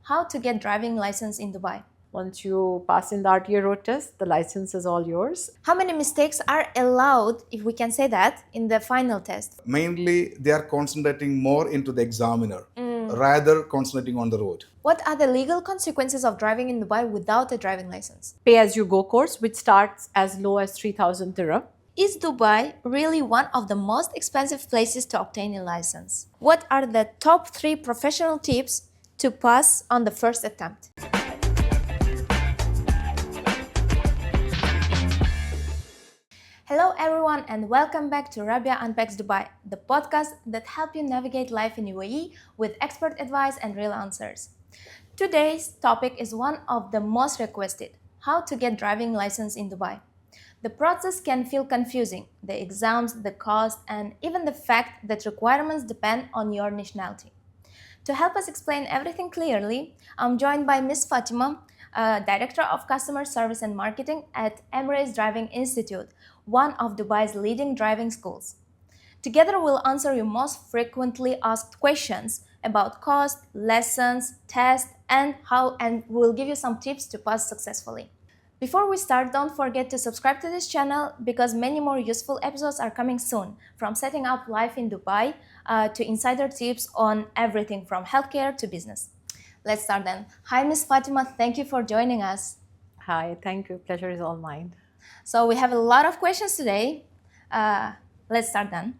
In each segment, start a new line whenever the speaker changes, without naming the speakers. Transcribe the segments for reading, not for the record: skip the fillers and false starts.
How to get driving license in Dubai?
Once you pass in the RTA road test, the license is all yours.
How many mistakes are allowed, if we can say that, in the final test?
Mainly, they are concentrating more into the examiner rather concentrating on the road.
What are the legal consequences of driving in Dubai without a driving license?
Pay as you go course, which starts as low as 3,000 dirham.
Is Dubai really one of the most expensive places to obtain a license? What are the top 3 professional tips to pass on the first attempt? Hello everyone and welcome back to Raabia Unpacks Dubai, the podcast that helps you navigate life in UAE with expert advice and real answers. Today's topic is one of the most requested: how to get driving license in Dubai. The process can feel confusing, the exams, the cost, and even the fact that requirements depend on your nationality. To help us explain everything clearly, I'm joined by Ms. Fatima, Director of Customer Service and Marketing at Emirates Driving Institute, one of Dubai's leading driving schools. Together, we'll answer your most frequently asked questions about cost, lessons, tests, and we'll give you some tips to pass successfully. Before we start, don't forget to subscribe to this channel because many more useful episodes are coming soon, from setting up life in Dubai to insider tips on everything from healthcare to business. Let's start then. Hi, Ms. Fatima. Thank you for joining us.
Hi, thank you. Pleasure is all mine.
So we have a lot of questions today. Let's start then.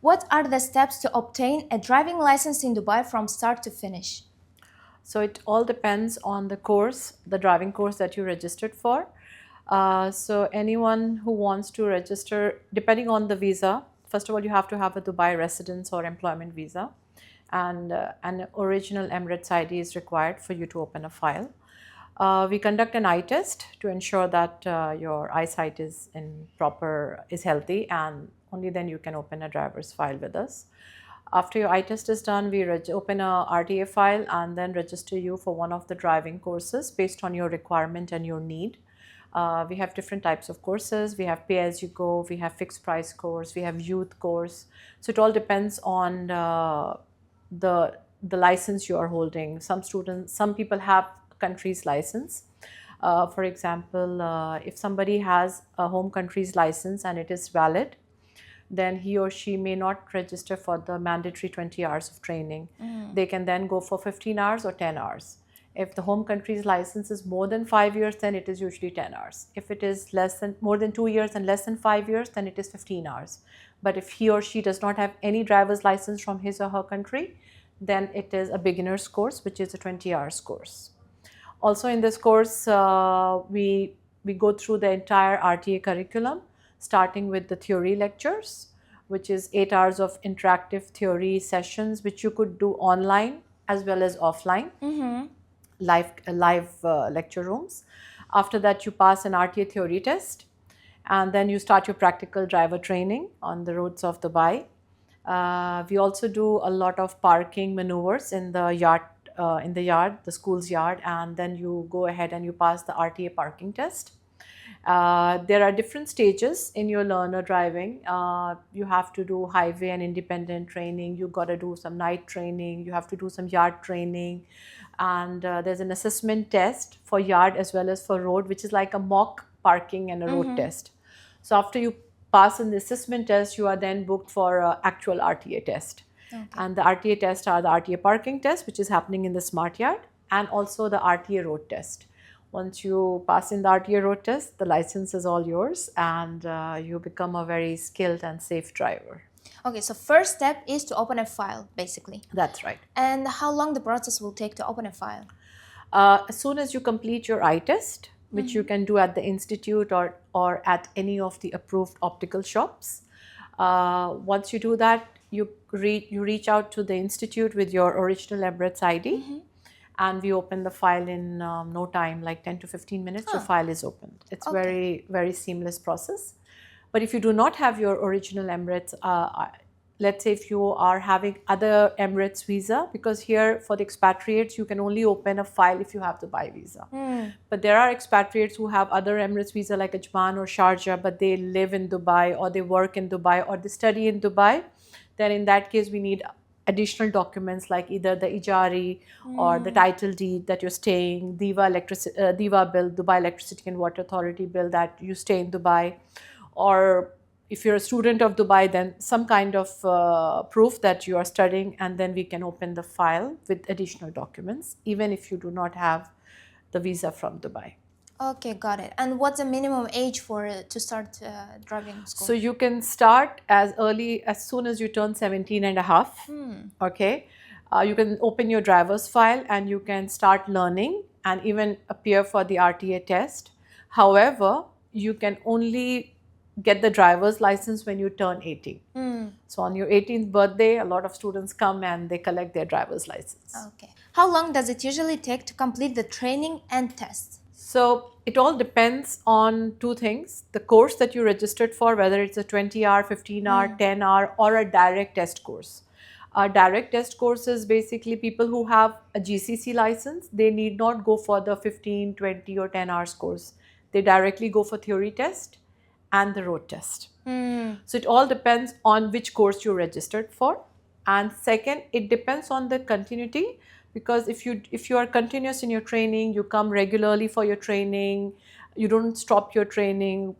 What are the steps to obtain a driving license in Dubai from start to finish?
So it all depends on the course, the driving course that you registered for. So anyone who wants to register, depending on the visa, first of all, you have to have a Dubai residence or employment visa, and an original Emirates ID is required for you to open a file. We conduct an eye test to ensure that your eyesight is healthy, and only then you can open a driver's file with us. After your eye test is done, we open a RTA file and then register you for one of the driving courses based on your requirement and your need. We have different types of courses. We have pay as you go, we have fixed price course, we have youth course. So it all depends on the license you are holding. Some people have country's license. For example, if somebody has a home country's license and it is valid, then he or she may not register for the mandatory 20 hours of training. They can then go for 15 hours or 10 hours. If the home country's license is more than 5 years, then it is usually 10 hours. If it is more than 2 years and less than 5 years, then it is 15 hours. But if he or she does not have any driver's license from his or her country, then it is a beginner's course, which is a 20 hours course. Also in this course, we go through the entire RTA curriculum, starting with the theory lectures, which is 8 hours of interactive theory sessions, which you could do online as well as offline, live lecture rooms. After that, you pass an RTA theory test, and then you start your practical driver training on the roads of Dubai. We also do a lot of parking maneuvers in the yard, the school's yard, and then you go ahead and you pass the RTA parking test. There are different stages in your learner driving. You have to do highway and independent training. You got to do some night training. You have to do some yard training. And there's an assessment test for yard as well as for road, which is like a mock parking and a road test. So after you pass in the assessment test, you are then booked for an actual RTA test. Okay. And the RTA tests are the RTA parking test, which is happening in the smart yard, and also the RTA road test. Once you pass in the RTA road test, the license is all yours, and you become a very skilled and safe driver.
Okay, so first step is to open a file, basically.
That's right.
And how long the process will take to open a file?
As soon as you complete your eye test, which you can do at the institute or at any of the approved optical shops. Once you do that, you reach out to the institute with your original Emirates ID. And we open the file in no time, like 10 to 15 minutes, your file is opened. It's very, very seamless process. But if you do not have your original Emirates, let's say if you are having other Emirates visa, because here for the expatriates, you can only open a file if you have the Dubai visa. But there are expatriates who have other Emirates visa like Ajman or Sharjah, but they live in Dubai or they work in Dubai or they study in Dubai. Then in that case, we need additional documents like either the ijari or the title deed that you're staying, DIVA bill, Dubai Electricity and Water Authority bill that you stay in Dubai, or if you're a student of Dubai, then some kind of proof that you are studying, and then we can open the file with additional documents, even if you do not have the visa from Dubai.
Okay, got it. And what's the minimum age for to start driving school?
So you can start as soon as you turn 17 and a half. Okay. You can open your driver's file and you can start learning and even appear for the RTA test. However, you can only get the driver's license when you turn 18. So on your 18th birthday, a lot of students come and they collect their driver's license.
Okay. How long does it usually take to complete the training and tests?
So it all depends on two things: the course that you registered for, whether it's a 20-hour, 15-hour, 10-hour, or a direct test course. A direct test course is basically people who have a GCC license. They need not go for the 15, 20, or 10 hours course. They directly go for theory test and the road test. So it all depends on which course you're registered for. And second, it depends on the continuity, because if you are continuous in your training, you come regularly for your training, you don't stop your training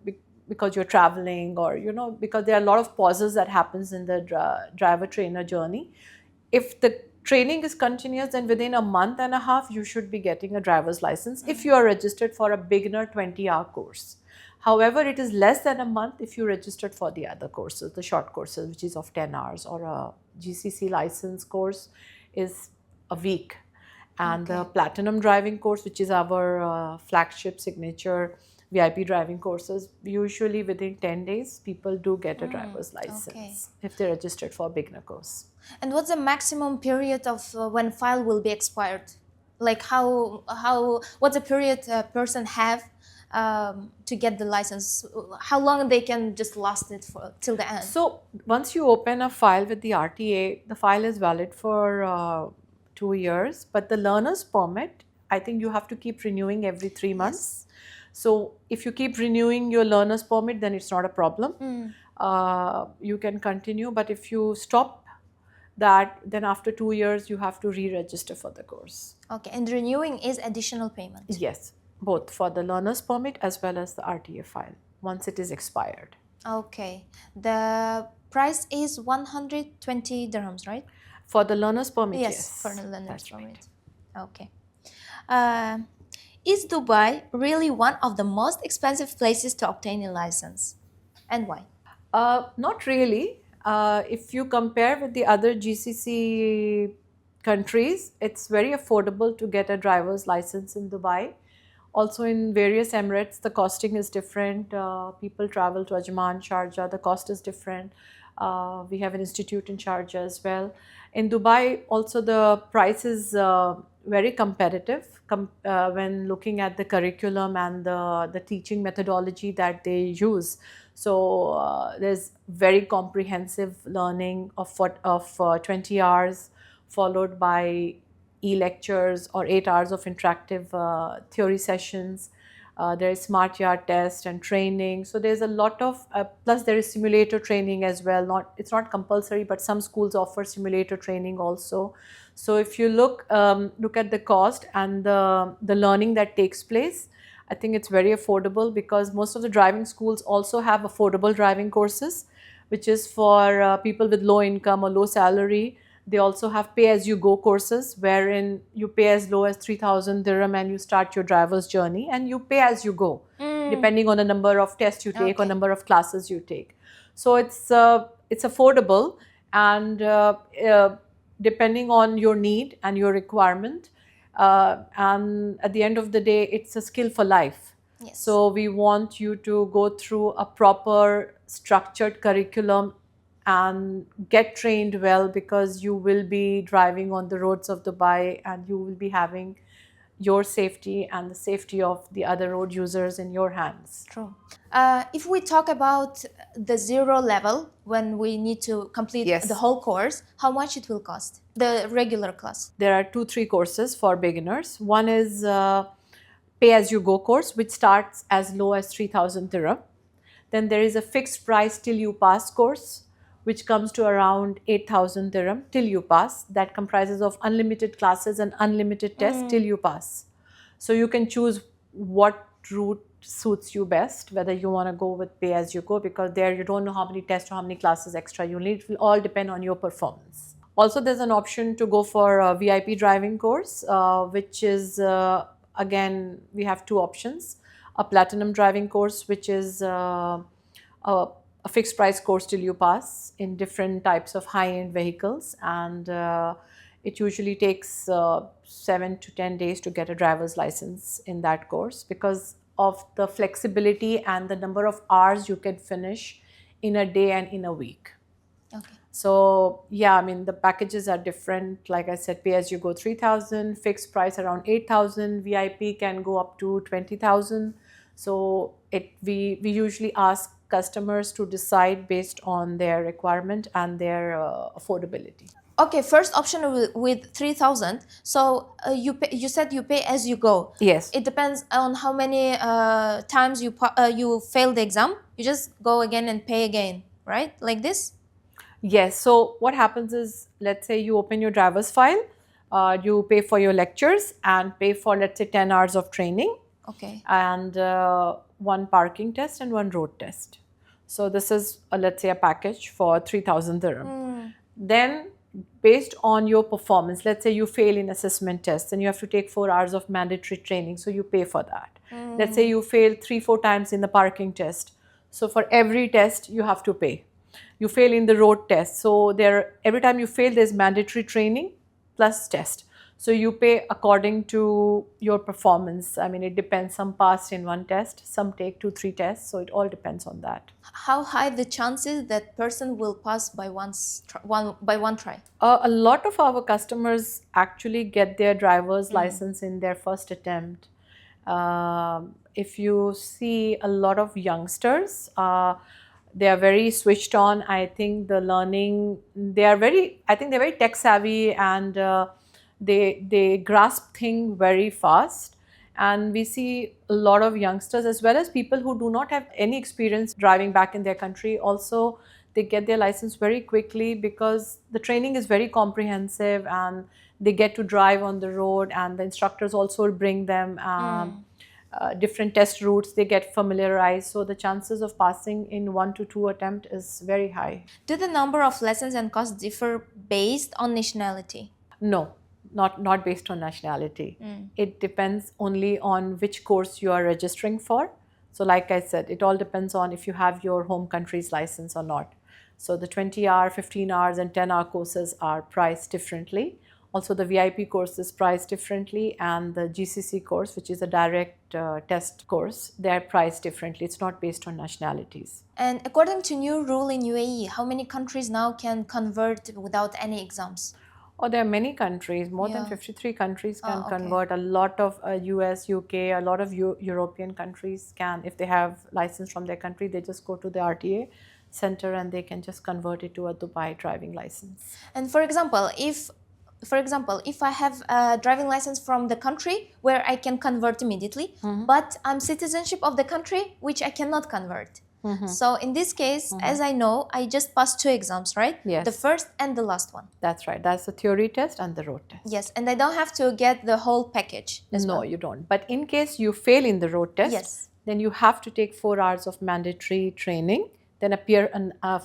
because you're traveling, or because there are a lot of pauses that happens in the driver trainer journey. If the training is continuous, then within a month and a half you should be getting a driver's license if you are registered for a beginner 20-hour course. However, it is less than a month if you registered for the other courses, the short courses, which is of 10 hours, or a GCC license course is a week. And the platinum driving course, which is our flagship signature VIP driving courses, usually within 10 days, people do get a driver's license if they're registered for a beginner course.
And what's the maximum period of when file will be expired? Like what's the period a person have to get the license? How long they can just last it for till the end?
So once you open a file with the RTA, the file is valid for 2 years, but the learner's permit, I think you have to keep renewing every 3 months. So if you keep renewing your learner's permit, then it's not a problem. You can continue, but if you stop that, then after 2 years you have to re-register for the course.
Okay, and renewing is additional payment?
Yes, both for the learner's permit as well as the RTA file once it is expired.
Okay, the price is 120 dirhams, right?
For the learner's permit,
yes. For the learner's permit.
Right.
Okay. Is Dubai really one of the most expensive places to obtain a license? And why?
Not really. If you compare with the other GCC countries, it's very affordable to get a driver's license in Dubai. Also in various Emirates, the costing is different. People travel to Ajman, Sharjah, the cost is different. We have an institute in Sharjah as well. In Dubai, also the price is very competitive when looking at the curriculum and the teaching methodology that they use. So there's very comprehensive learning of 20 hours, followed by e-lectures or 8 hours of interactive theory sessions. There is smart yard test and training. So there's a lot of, plus there is simulator training as well. It's not compulsory, but some schools offer simulator training also. So if you look at the cost and the learning that takes place, I think it's very affordable, because most of the driving schools also have affordable driving courses, which is for people with low income or low salary. They also have pay-as-you-go courses, wherein you pay as low as 3,000 dirham and you start your driver's journey, and you pay as you go, depending on the number of tests you take or number of classes you take. So it's affordable, and depending on your need and your requirement, and at the end of the day, it's a skill for life.
Yes.
So we want you to go through a proper structured curriculum and get trained well, because you will be driving on the roads of Dubai and you will be having your safety and the safety of the other road users in your hands.
True. If we talk about the zero level, when we need to complete the whole course, how much it will cost, the regular class?
There are 2-3 courses for beginners. One is pay-as-you-go course, which starts as low as 3,000 dirham. Then there is a fixed price till you pass course, which comes to around 8,000 dirham till you pass. That comprises of unlimited classes and unlimited tests till you pass. So you can choose what route suits you best, whether you want to go with pay as you go, because there you don't know how many tests or how many classes extra you need. It will all depend on your performance. Also, there's an option to go for a VIP driving course, which is, again, we have two options. A platinum driving course, which is a fixed price course till you pass in different types of high-end vehicles, and it usually takes 7 to 10 days to get a driver's license in that course because of the flexibility and the number of hours you can finish in a day and in a week.
Okay.
So yeah, I mean the packages are different. Like I said, pay as you go 3,000, fixed price around 8,000, VIP can go up to 20,000. So we usually ask customers to decide based on their requirement and their affordability.
Okay, first option with 3,000. So you said you pay as you go.
Yes.
It depends on how many times you fail the exam. You just go again and pay again, right? Like this?
Yes. So what happens is, let's say you open your driver's file, you pay for your lectures and pay for, let's say, 10 hours of training.
Okay.
And one parking test and one road test. So this is, let's say, a package for 3,000 dirham. Then based on your performance, let's say you fail in assessment tests and you have to take 4 hours of mandatory training, so you pay for that. Let's say you fail 3-4 times in the parking test, so for every test you have to pay. You fail in the road test, so every time you fail there's mandatory training plus test, so you pay according to your performance. I mean, it depends, some pass in one test, some take 2-3 tests, so it all depends on that.
How high the chances that person will pass by one try?
A lot of our customers actually get their driver's license in their first attempt. If you see a lot of youngsters, they are very switched on. I think the learning, they're very tech savvy, and they grasp things very fast. And we see a lot of youngsters as well as people who do not have any experience driving back in their country. Also, they get their license very quickly because the training is very comprehensive and they get to drive on the road, and the instructors also bring them different test routes. They get familiarized, so the chances of passing in 1 to 2 attempts is very high.
Do the number of lessons and costs differ based on nationality?
No, not based on nationality. It depends only on which course you are registering for. So like I said, it all depends on if you have your home country's license or not. So the 20-hour, 15 hours and 10-hour courses are priced differently. Also, the VIP course is priced differently, and the GCC course, which is a direct test course, they are priced differently. It's not based on nationalities.
And according to new rule in UAE, how many countries now can convert without any exams?
Oh, there are many countries, more than 53 countries can convert. A lot of US, UK, a lot of European countries can, if they have license from their country, they just go to the RTA center and they can just convert it to a Dubai driving license.
And for example, if I have a driving license from the country where I can convert immediately, but I'm citizenship of the country which I cannot convert. So in this case, as I know, I just passed 2 exams, right?
Yes.
The first and the last one.
That's right. That's the theory test and the road test.
Yes, and I don't have to get the whole package as well.
No, you don't. But in case you fail in the road test, then you have to take 4 hours of mandatory training, then appear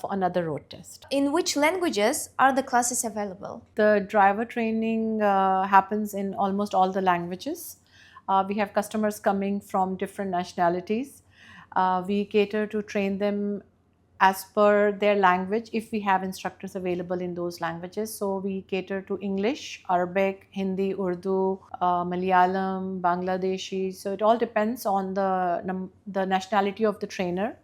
for another road test.
In which languages are the classes available?
The driver training happens in almost all the languages. We have customers coming from different nationalities. We cater to train them as per their language if we have instructors available in those languages. So we cater to English, Arabic, Hindi, Urdu, Malayalam, Bangladeshi. So it all depends on the nationality of the trainer.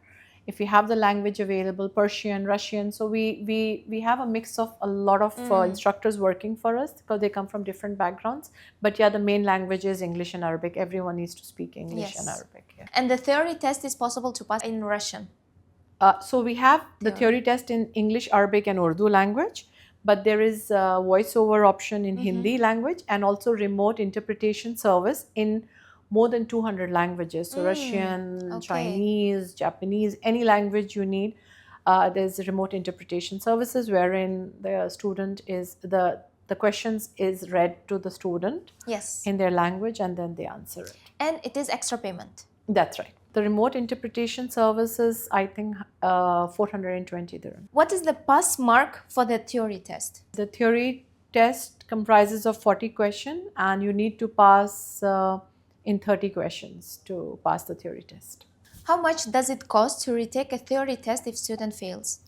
If we have the language available, Persian, Russian, so we have a mix of a lot of instructors working for us because they come from different backgrounds. But yeah, the main language is English and Arabic. Everyone needs to speak English and Arabic. Yeah.
And the theory test is possible to pass in Russian?
So we have the theory test in English, Arabic and Urdu language, but there is a voiceover option in Hindi language and also remote interpretation service in more than 200 languages. So Russian, Chinese, Japanese, any language you need. There's remote interpretation services wherein the student is the questions is read to the student
Yes.
in their language and then they answer it.
And it is extra payment.
That's right. The remote interpretation services, I think, 420 dirham.
What is the pass mark for the theory test?
The theory test comprises of 40 questions and you need to pass in 30 questions to pass the theory test.
How much does it cost to retake a theory test if student fails?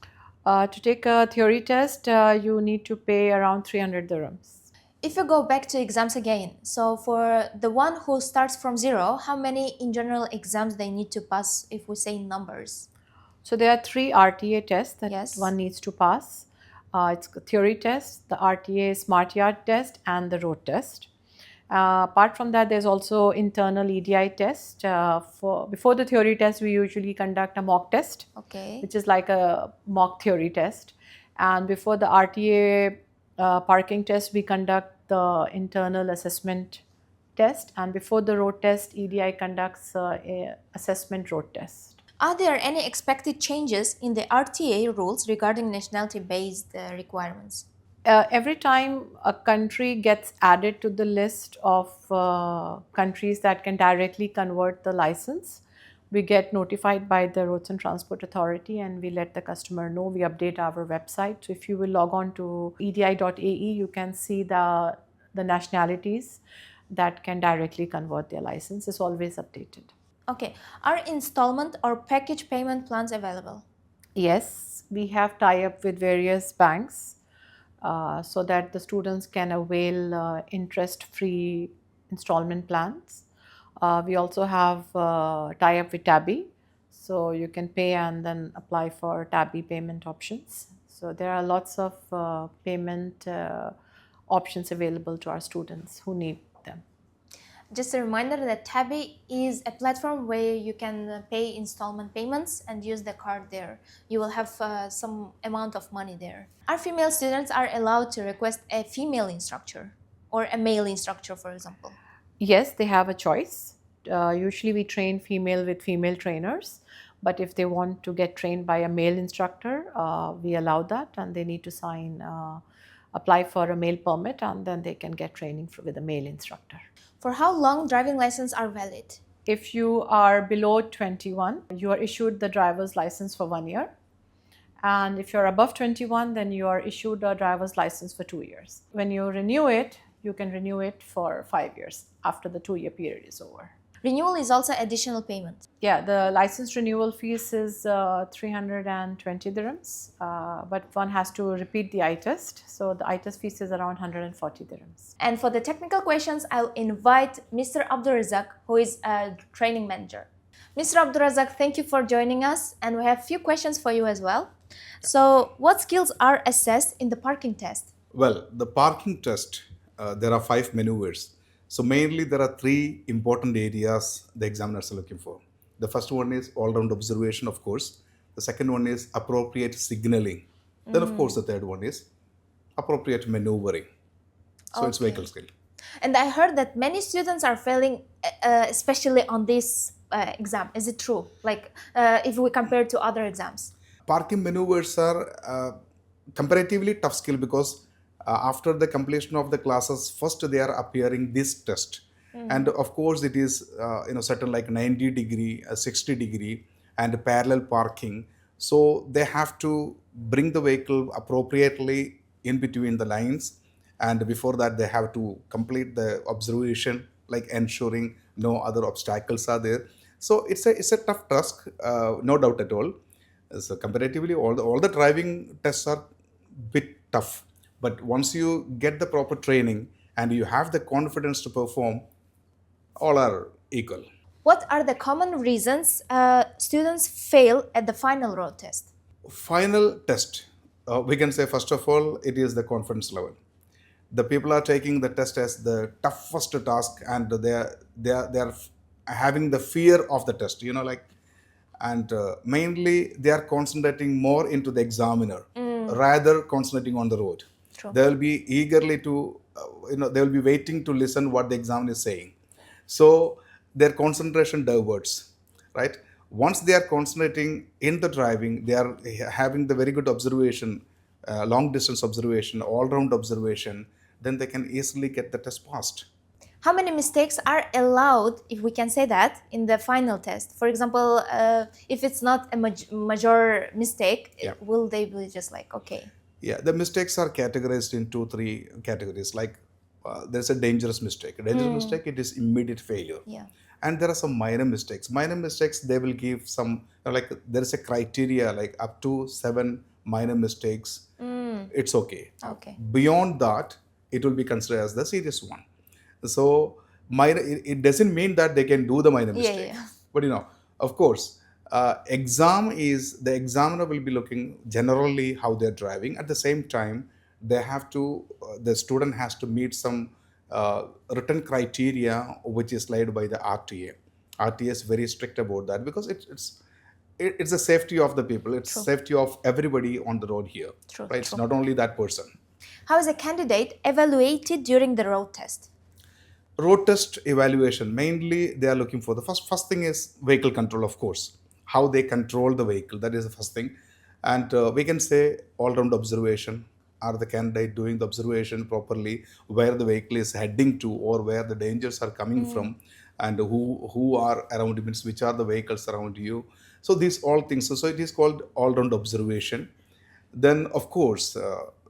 To take a theory test, you need to pay around 300 dirhams.
If you go back to exams again, so for the one who starts from zero, how many in general exams they need to pass if we say numbers?
So there are 3 RTA tests that
Yes.
one needs to pass. It's a theory test, the RTA Smart Yard test, and the road test. Apart from that, there's also internal EDI test. Before the theory test, we usually conduct a mock test,
Okay.
which is like a mock theory test. And before the RTA parking test, we conduct the internal assessment test. And before the road test, EDI conducts a assessment road test.
Are there any expected changes in the RTA rules regarding nationality-based requirements?
Every time a country gets added to the list of countries that can directly convert the license, we get notified by the Roads and Transport Authority and we let the customer know. We update our website. So if you will log on to edi.ae, you can see the nationalities that can directly convert their license. It's always updated.
Okay. Are installment or package payment plans available?
Yes, we have tie-up with various banks so that the students can avail interest-free installment plans. We also have tie-up with Tabby, so you can pay and then apply for Tabby payment options. So there are lots of payment options available to our students who need them.
Just a reminder that Tabby is a platform where you can pay installment payments and use the card there. You will have some amount of money there. Our female students are allowed to request a female instructor or a male instructor, for example.
Yes, they have a choice. Usually we train female with female trainers, but if they want to get trained by a male instructor, we allow that and they need to apply for a male permit and then they can get training with a male instructor.
For how long driving license are valid?
If you are below 21, you are issued the driver's license for 1 year. And if you're above 21, then you are issued a driver's license for 2 years. When you renew it, you can renew it for 5 years after the 2-year period is over.
Renewal is also additional payment.
Yeah, the license renewal fees is 320 dirhams, but one has to repeat the eye test. So the eye test fees is around 140 dirhams.
And for the technical questions, I'll invite Mr. Abdulrazak, who is a training manager. Mr. Abdulrazak, thank you for joining us, and we have a few questions for you as well. So, what skills are assessed in the parking test?
Well, the parking test, there are 5 maneuvers. So mainly there are 3 important areas the examiners are looking for. The first one is all-round observation, of course. The second one is appropriate signaling. Then, of course, the third one is appropriate maneuvering. So it's vehicle skill.
And I heard that many students are failing, especially on this exam. Is it true? Like if we compare to other exams?
Parking maneuvers are comparatively tough skill because after the completion of the classes, first they are appearing this test. And of course, it is certain like 90 degree, 60 degree and parallel parking. So they have to bring the vehicle appropriately in between the lines. And before that, they have to complete the observation, like ensuring no other obstacles are there. So it's a tough task, no doubt at all. So comparatively, all the driving tests are bit tough. But once you get the proper training and you have the confidence to perform, all are equal.
What are the common reasons students fail at the final road test?
Final test, we can say first of all, it is the confidence level. The people are taking the test as the toughest task and they are having the fear of the test, and mainly they are concentrating more into the examiner rather concentrating on the road.
True.
They will be eagerly they will be waiting to listen what the examiner is saying. So their concentration diverts, right? Once they are concentrating in the driving, they are having the very good observation, long distance observation, all round observation, then they can easily get the test passed.
How many mistakes are allowed, if we can say that, in the final test? For example, if it's not a major mistake,
Yeah.
will they be just like, okay?
Yeah, the mistakes are categorized in two, three categories. Like there's a dangerous mistake. A dangerous mistake, it is immediate failure.
Yeah.
And there are some minor mistakes. Minor mistakes, they will give some, like there is a criteria like up to 7 minor mistakes. It's okay.
Okay.
Beyond that, it will be considered as the serious one. So minor, it doesn't mean that they can do the minor
Yeah,
mistake.
yeah.
But of course, exam is the examiner will be looking generally how they're driving. At the same time, they have to the student has to meet some written criteria which is laid by the RTA. RTA is very strict about that because it's the safety of the people. It's
True.
safety of everybody on the road here.
True,
Right? It's
true.
not only that person.
How is a candidate evaluated during the road test?
Road test evaluation, mainly they are looking for the first thing is vehicle control, of course, how they control the vehicle. That is the first thing. And we can say all round observation. Are the candidate doing the observation properly, where the vehicle is heading to or where the dangers are coming from, and who are around, means which are the vehicles around you. So these all things, so it is called all round observation. Then of course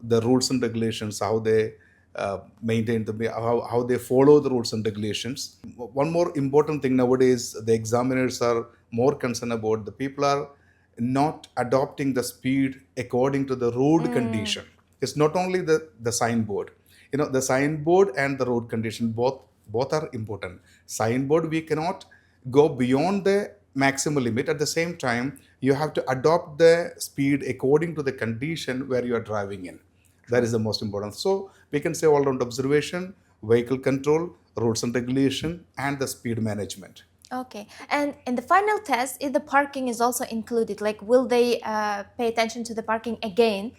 the rules and regulations, how they maintain how they follow the rules and regulations. One more important thing nowadays, the examiners are more concerned about the people are not adopting the speed according to the road condition. It's not only the signboard, the signboard and the road condition, both are important. Signboard, we cannot go beyond the maximum limit. At the same time, you have to adopt the speed according to the condition where you are driving in. That is the most important. So we can say all round observation, vehicle control, rules and regulation, and the speed management.
Okay. And in the final test, if the parking is also included, like will they pay attention to the parking again?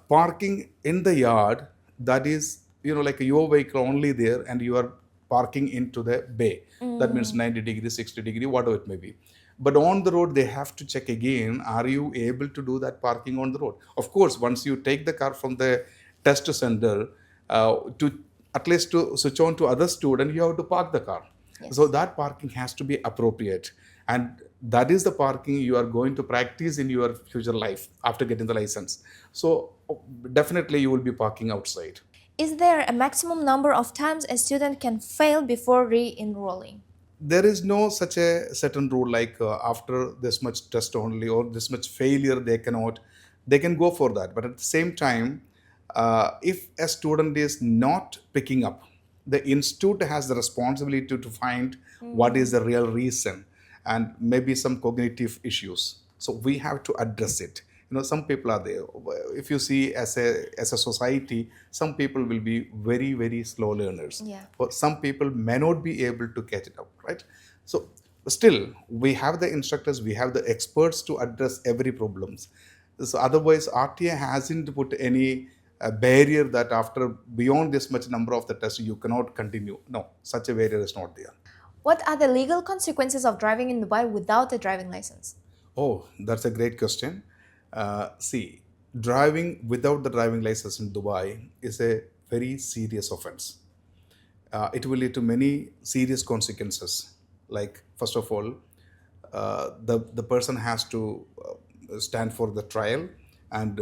Parking in the yard, that is, like your vehicle only there and you are parking into the bay. That means 90 degree, 60 degree, whatever it may be. But on the road, they have to check again, are you able to do that parking on the road? Of course, once you take the car from the test center, to at least to switch on to other student, you have to park the car.
Yes.
So that parking has to be appropriate. And that is the parking you are going to practice in your future life after getting the license. So definitely you will be parking outside.
Is there a maximum number of times a student can fail before re-enrolling?
There is no such a certain rule like after this much test only or this much failure they can go for that. But at the same time, if a student is not picking up, the institute has the responsibility to find what is the real reason and maybe some cognitive issues. So we have to address it. Some people are there. If you see as a society, some people will be very, very slow learners.
Yeah.
Or some people may not be able to catch it up, right? So still, we have the instructors, we have the experts to address every problems. So otherwise, RTA hasn't put any barrier that after beyond this much number of the tests you cannot continue. No, such a barrier is not there.
What are the legal consequences of driving in Dubai without a driving license?
Oh, that's a great question. See, driving without the driving license in Dubai is a very serious offense. It will lead to many serious consequences. Like, first of all, the person has to stand for the trial and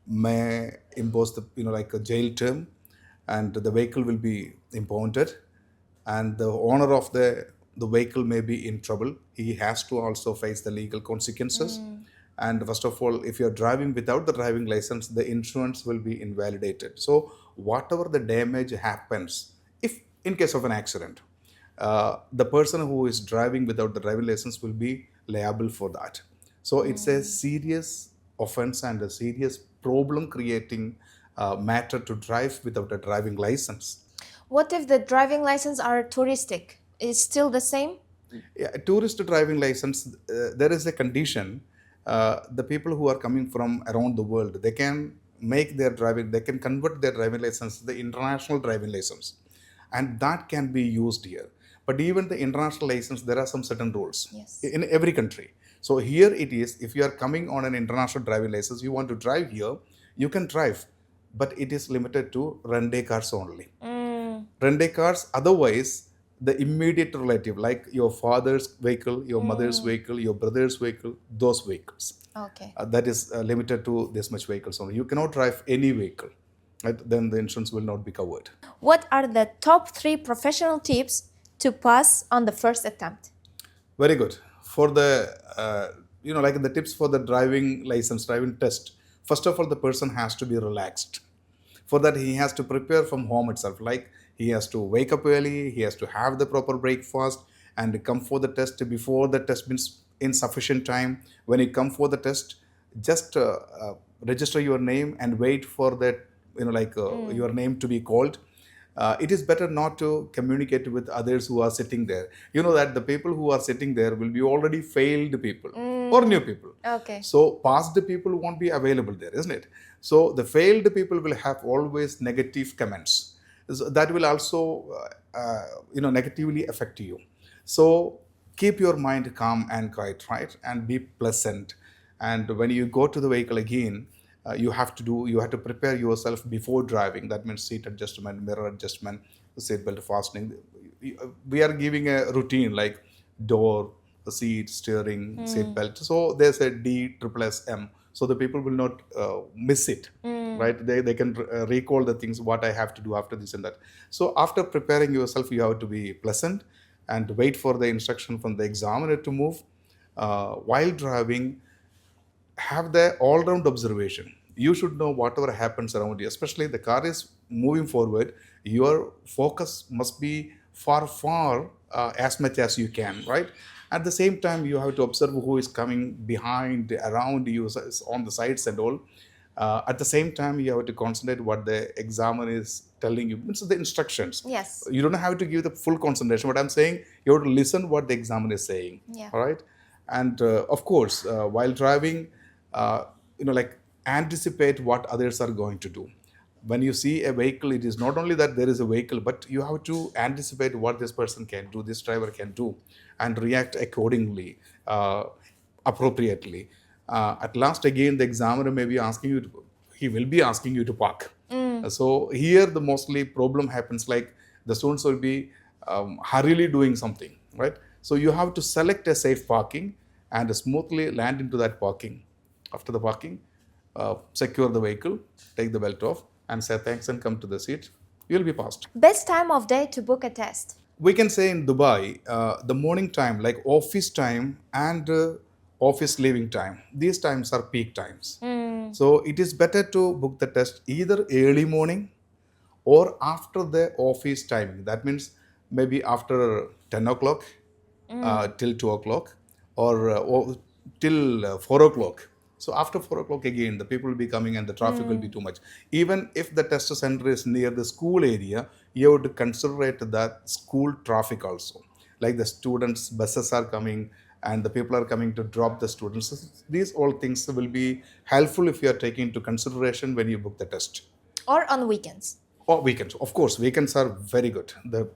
may impose the like a jail term, and the vehicle will be impounded, and the owner of the vehicle may be in trouble. He has to also face the legal consequences. And first of all, if you're driving without the driving license, the insurance will be invalidated. So whatever the damage happens, if in case of an accident, the person who is driving without the driving license will be liable for that. So it's a serious offense and a serious problem creating matter to drive without a driving license.
What if the driving license are touristic? Is still the same?
Yeah, tourist driving license, there is a condition. The people who are coming from around the world, they can convert their driving license to the international driving license. and that can be used here. But even the international license, there are some certain rules
Yes.
in every country. So here it is, if you are coming on an international driving license, you want to drive here, you can drive, but it is limited to rent cars only. Rent cars, otherwise, the immediate relative, like your father's vehicle, your mother's vehicle, your brother's vehicle, those vehicles.
Okay.
That is limited to this much vehicles only. You cannot drive any vehicle, right? Then the insurance will not be covered.
What are the top 3 professional tips to pass on the first attempt?
Very good. For the, like the tips for the driving license, driving test, first of all, the person has to be relaxed. For that, he has to prepare from home itself. Like he has to wake up early, he has to have the proper breakfast and come for the test before the test means in sufficient time. When you come for the test, just register your name and wait for that, your name to be called. It is better not to communicate with others who are sitting there. You know that the people who are sitting there will be already failed people or new people.
Okay.
So past people won't be available there, isn't it? So the failed people will have always negative comments. So that will also, negatively affect you. So keep your mind calm and quiet, right? And be pleasant. And when you go to the vehicle again, you have to prepare yourself before driving. That means seat adjustment, mirror adjustment, seat belt fastening. We are giving a routine like door, the seat, steering, seat belt. So there's a D triple S M. So the people will not miss it, right? They can recall the things what I have to do after this and that. So after preparing yourself, you have to be pleasant and wait for the instruction from the examiner to move. While driving, have the all-round observation. You should know whatever happens around you, especially the car is moving forward. Your focus must be far as much as you can, right? At the same time, you have to observe who is coming behind, around you, on the sides and all. At the same time, you have to concentrate what the examiner is telling you. It's the instructions.
Yes.
You don't have to give the full concentration. What I'm saying, you have to listen what the examiner is saying.
Yeah.
All right. And of course, while driving, like anticipate what others are going to do. When you see a vehicle, it is not only that there is a vehicle, but you have to anticipate what this person can do, this driver can do, and react accordingly, appropriately. At last, again, the examiner may be asking you he will be asking you to park. So here the mostly problem happens, like the students will be hurriedly doing something, right? So you have to select a safe parking and smoothly land into that parking. After the parking, secure the vehicle, take the belt off, and say thanks and come to the seat. You'll be passed.
Best time of day to book a test?
We can say in Dubai, the morning time, like office time and office leaving time, these times are peak times. So it is better to book the test either early morning or after the office timing. That means maybe after 10 o'clock till 2 o'clock or till 4 o'clock. So after 4 o'clock again, the people will be coming and the traffic will be too much. Even if the test center is near the school area, you have to considerate that school traffic also. Like the students, buses are coming and the people are coming to drop the students. These all things will be helpful if you are taking into consideration when you book the test.
Or on weekends?
Or weekends. Of course, weekends are very good. The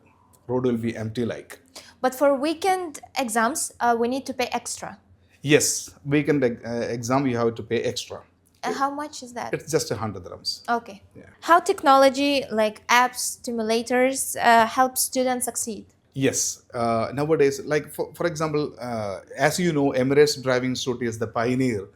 road will be empty like.
But for weekend exams, we need to pay extra.
Yes, weekend exam you have to pay extra.
How much is that?
It's just 100 dirhams.
Okay.
Yeah.
How technology like apps, simulators help students succeed?
Yes, nowadays, like for example, as you know, Emirates Driving Institute is the pioneer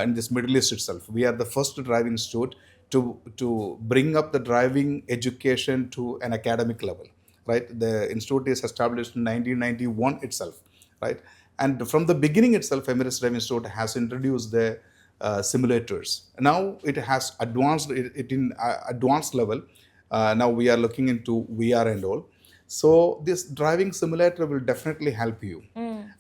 in this Middle East itself. We are the first driving institute to bring up the driving education to an academic level, right? The institute is established in 1991 itself, right? And from the beginning itself, Emirates Driving Institute has introduced the simulators. Now it has advanced it in advanced level. Now we are looking into VR and all. So this driving simulator will definitely help you.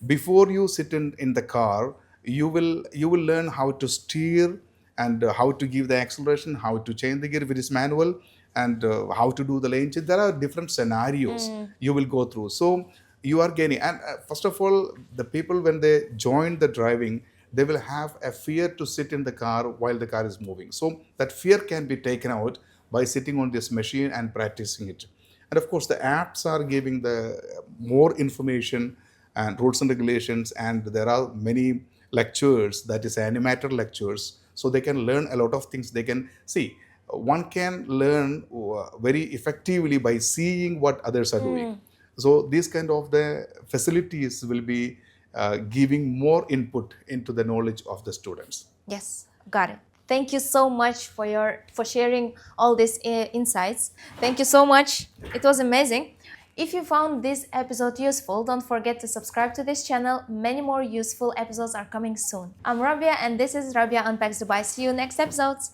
Before you sit in the car, you will learn how to steer and how to give the acceleration, how to change the gear if it is manual, and how to do the lane change. There are different scenarios you will go through. So you are gaining. And first of all, the people when they join the driving, they will have a fear to sit in the car while the car is moving. So that fear can be taken out by sitting on this machine and practicing it. And of course, the apps are giving the more information and rules and regulations, and there are many lectures, that is animated lectures, so they can learn a lot of things. They can see, one can learn very effectively by seeing what others are doing. So these kind of the facilities will be giving more input into the knowledge of the students.
Yes, got it. Thank you so much for sharing all these insights. Thank you so much. It was amazing. If you found this episode useful, don't forget to subscribe to this channel. Many more useful episodes are coming soon. I'm Raabia and this is Raabia Unpacks Dubai. See you next episodes.